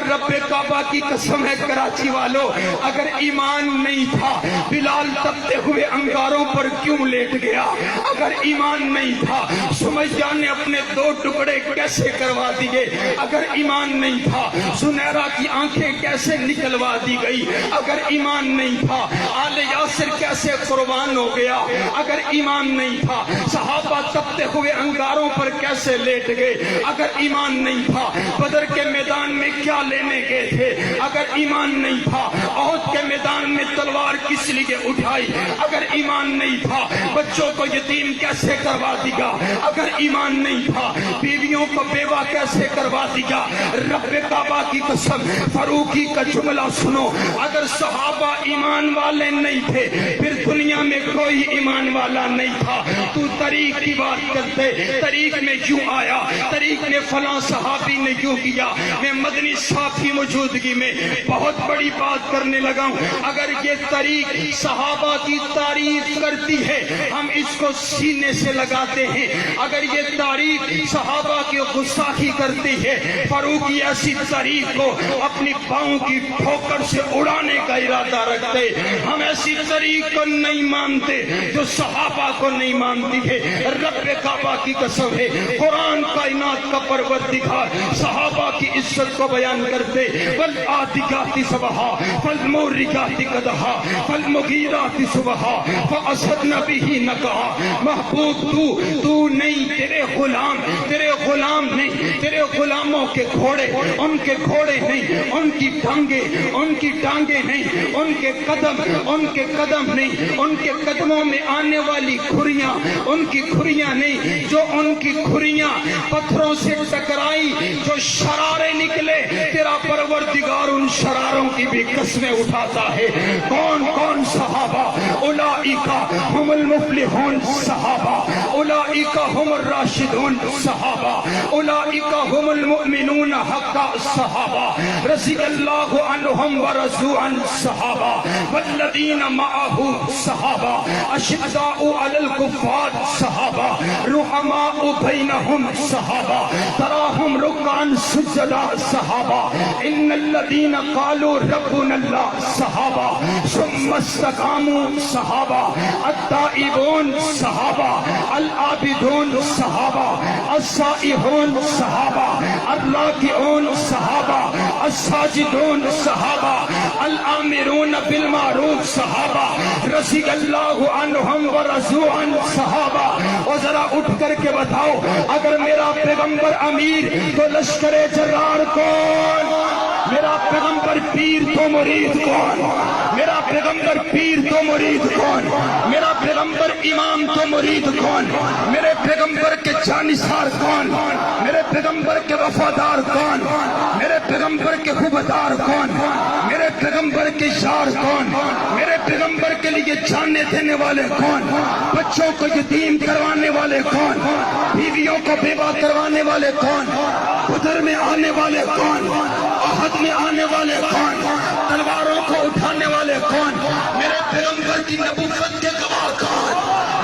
اور رب کعبہ کی قسم ہے کراچی والوں، اگر ایمان نہیں تھا بلال تپتے ہوئے انگاروں پر کیوں لیٹ گیا؟ اگر ایمان نہیں تھا سمیہ نے اپنے 2 ٹکڑے کیسے کروا دیے؟ اگر ایمان نہیں تھا سنیرا کی آنکھیں کیسے نکلوا دی گئی؟ اگر ایمان نہیں تھا آل یاسر کیسے قربان ہو گیا؟ اگر ایمان نہیں تھا صحابہ تپتے ہوئے انگاروں پر کیسے لیٹ گئے؟ اگر ایمان نہیں تھا بدر کے میدان میں کیا لینے گئے تھے؟ اگر ایمان نہیں تھا احد کے میدان میں تلوار کس لیے اٹھائی؟ اگر ایمان نہیں تھا بچوں کو یتیم کیسے کروا دیا؟ اگر ایمان نہیں تھا بیویوں کو بیوہ کیسے کروا دیا؟ رب کعبہ کی قسم فاروقی کا جملہ سنو، اگر صحابہ ایمان والے نہیں تھے پھر دنیا میں کوئی ایمان والا نہیں تھا۔ تو طریق کی بات کرتے، طریق میں کیوں آیا؟ طریق میں فلاں صحابی نے کیوں کیا؟ میں مدنی صاحب کی موجودگی میں بہت بڑی بات کرنے لگا ہوں۔ اگر یہ طریق صحابہ کی تعریف کرتی ہے ہم اس کو سینے سے لگاتے ہیں، اگر یہ تعریف صحابہ کی گستاخی کرتی ہے فاروقی ایسی طریق کو اپنی پاؤں کی ٹھوکر سے اڑانے کا ارادہ رکھتے۔ ہم ایسی طریق کو نہیں مانتے جو صحابہ کو نہیں مانتی ہے۔ رب کعبہ کی قسم ہے قرآن کائنات کا پروردگار صحابہ کی عزت کو بیان کرتے، والعادیات ضبحا فالموريات قدحا فالمغیرات صبحا فأسدن به نقعا۔ محبوب تو نہیں، تیرے غلام نہیں، تیرے غلاموں کے گھوڑے، ان کے گھوڑے نہیں، ان کی ٹانگیں نہیں، ان کے قدم نہیں، ان کے قدموں میں آنے والی کھریاں ان کی کھریاں نہیں، جو ان کی کھریاں پتھروں سے ٹکرائی جو شرارے نکلے تیرا پروردگار ان شراروں کی بھی قسمیں اٹھاتا ہے۔ کون کون صحابہ؟ اولئک هم المفلحون صحابہ، اولئک هم الراشدون صحابہ، اولئک هم المؤمنون حقا صحابہ، رضی اللہ عنہم ورضوا عن صحابہ، والذین معه صحابہ، اشداء علی الکفار صحابہ، رحماء بینہم صحابہ، تراہم رکعا سجدا صحابہ، ان الذین قالوا ربنا اللہ صحابہ، ثم استقاموا صحابہ، التائبون صحابہ، العابدون صحابہ، السائحون صحابہ، الراکعون صحابہ، الساجدون صحابہ، الآمرون بالمعروف صحابہ، رضی اللہ عنہم ورضوا عن صحابہ۔ اور ذرا اٹھ کر کے بتاؤ اگر میرا پیغمبر امیر تو لشکر جرار کون؟ میرا پیغمبر پیر تو مرید کون؟ میرا پیغمبر پیر تو مرید کون؟ میرا پیغمبر امام تو مرید کون؟ میرے پیغمبر کے جانثار کون؟ میرے پیغمبر کے وفادار کون؟ میرے پیغمبر کے خوبدار کون؟ میرے پیغمبر کے یار کون؟ میرے پیغمبر کے لیے جاننے دینے والے کون؟ بچوں کو یتیم کروانے والے کون؟ بیویوں کو بیوہ کروانے والے کون؟ بدر میں آنے والے کون؟ احد میں آنے والے کون؟ تلواروں کو اٹھانے والے کون؟ میرے پیغمبر کی نبوت کے گواہ کون؟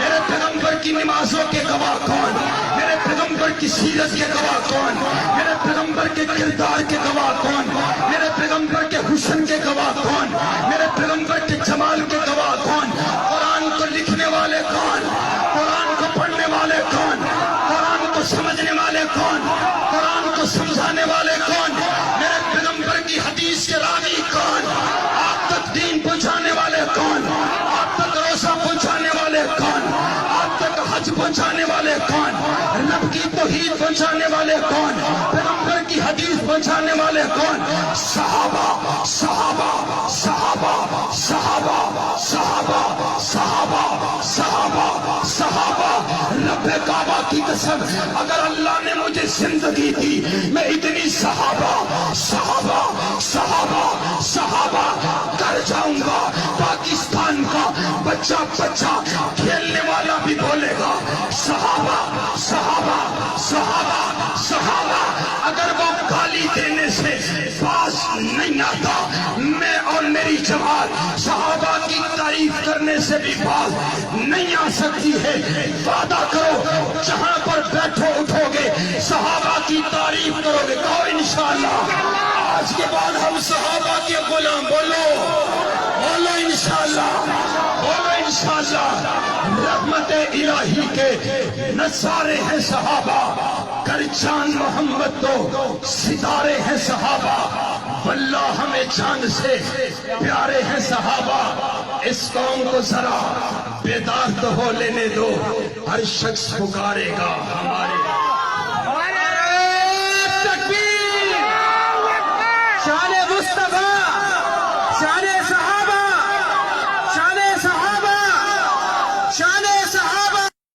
میرے پیغمبر کی نمازوں کے گواہ کون؟ میرے پیغمبر کی سیرت کے گواہ کون؟ میرے پیغمبر کے کردار کے گواہ کون؟ میرے پیغمبر کے حسن کے گواہ کون؟ میرے پیغمبر کے جمال کے گواہ کون؟ قرآن کو لکھنے والے کون؟ قرآن کو پڑھنے والے کون؟ قرآن کو سمجھنے والے کون؟ قرآن کو سمجھانے والے کون؟ میرے پیغمبر کی حدیث کے راوی کون؟ آپ تک دین پہنچانے والے کون؟ آپ تک روزہ پہنچانے والے کون؟ آپ تک حج پہنچانے والے کون؟ رب کی توحید پہنچانے والے کون؟ پیغمبر کی حدیث پہنچانے والے کون؟ صحابہ صحابہ صحابہ صحابہ صحابہ صحابہ صحابہ صحابہ۔ رب کعبہ کی قسم اگر اللہ نے مجھے زندگی دی میں اتنی صحابہ صحابہ صحابہ صحابہ کر جاؤں گا، پاکستان کا بچہ کھیلنے والا بھی بولے گا صحابہ صحابہ صحابہ صحابہ۔ اگر وہ گالی دینے سے باز نہیں آتا میں اور میری جماعت صحابہ کی تعریف کرنے سے بھی باز نہیں آ سکتی ہے۔ وعدہ کرو جہاں پر بیٹھو اٹھو گے صحابہ کی تعریف کرو گے، کہو انشاءاللہ۔ آج کے بعد ہم صحابہ کے غلام. بولو بولو انشاءاللہ, بولو انشاءاللہ. رحمت الہی کے نظارے ہیں صحابہ, کر چاند محمد تو ستارے ہیں صحابہ, واللہ ہمیں چاند سے پیارے ہیں صحابہ. اس قوم کو ذرا بیدار تو ہو لینے دو, ہر شخص پکارے گا ہمارے. شان مصطفیٰ